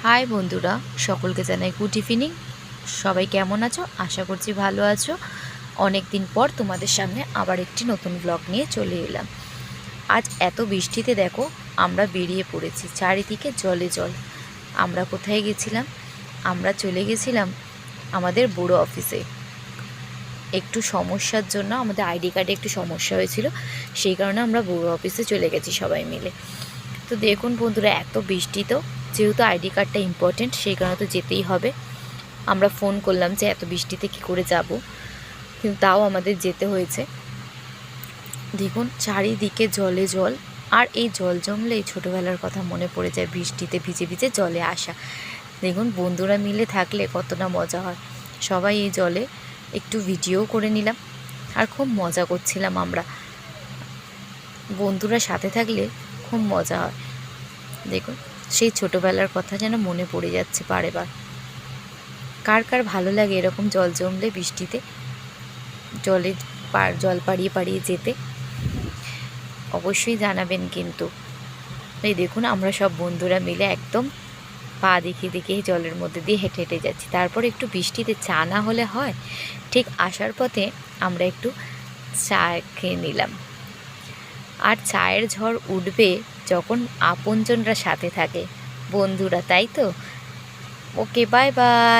High বন্ধুরা, সকলকে জানাই গুড ইভিনিং। সবাই কেমন আছো? আশা করছি ভালো আছো। অনেক দিন পর তোমাদের সামনে আবার একটি নতুন ব্লগ নিয়ে চলে এলাম। আজ এত বৃষ্টিতে দেখো আমরা বেরিয়ে পড়েছি, চারিদিকে জলে জল। আমরা কোথায় গেছিলাম? আমরা চলে গেছিলাম আমাদের বড়ো অফিসে। একটু সমস্যার জন্য আমাদের আইডি কার্ডে একটু সমস্যা হয়েছিল, সেই কারণে আমরা বড়ো অফিসে চলে গেছি সবাই মিলে। তো দেখুন বন্ধুরা, এত বৃষ্টি, তো যেহেতু আইডি কার্ডটা ইম্পর্টেন্ট সেই কারণে তো যেতেই হবে। আমরা ফোন করলাম যে এত বৃষ্টিতে কী করে যাব, কিন্তু তাও আমাদের যেতে হয়েছে। দেখুন চারিদিকে জলে জল, আর এই জল জমলেই ছোটোবেলার কথা মনে পড়ে যায়, বৃষ্টিতে ভিজে ভিজে জলে আসা। দেখুন বন্ধুরা মিলে থাকলে কতটা মজা হয়। সবাই এই জলে একটু ভিডিও করে নিলাম, আর খুব মজা করছিলাম আমরা। বন্ধুরা সাথে থাকলে খুব মজা হয়। দেখুন সেই ছোটোবেলার কথা যেন মনে পড়ে যাচ্ছে বারে বার। কার কার ভালো লাগে এরকম জল জমলে বৃষ্টিতে জলে জল পাড়িয়ে পাড়িয়ে যেতে? অবশ্যই জানাবেন কিন্তু। এই দেখুন আমরা সব বন্ধুরা মিলে একদম পা দেখিয়ে দেখিয়ে জলের মধ্যে দিয়ে হেঁটে হেঁটে যাচ্ছি। তারপর একটু বৃষ্টিতে চা না হলে হয়। ঠিক আসার পথে আমরা একটু চা খেয়ে নিলাম। আর চায়ের ঝড় উঠবে যখন আপনজনরা সাথে থাকে, বন্ধুরা, তাই তো? ওকে, বাই বাই।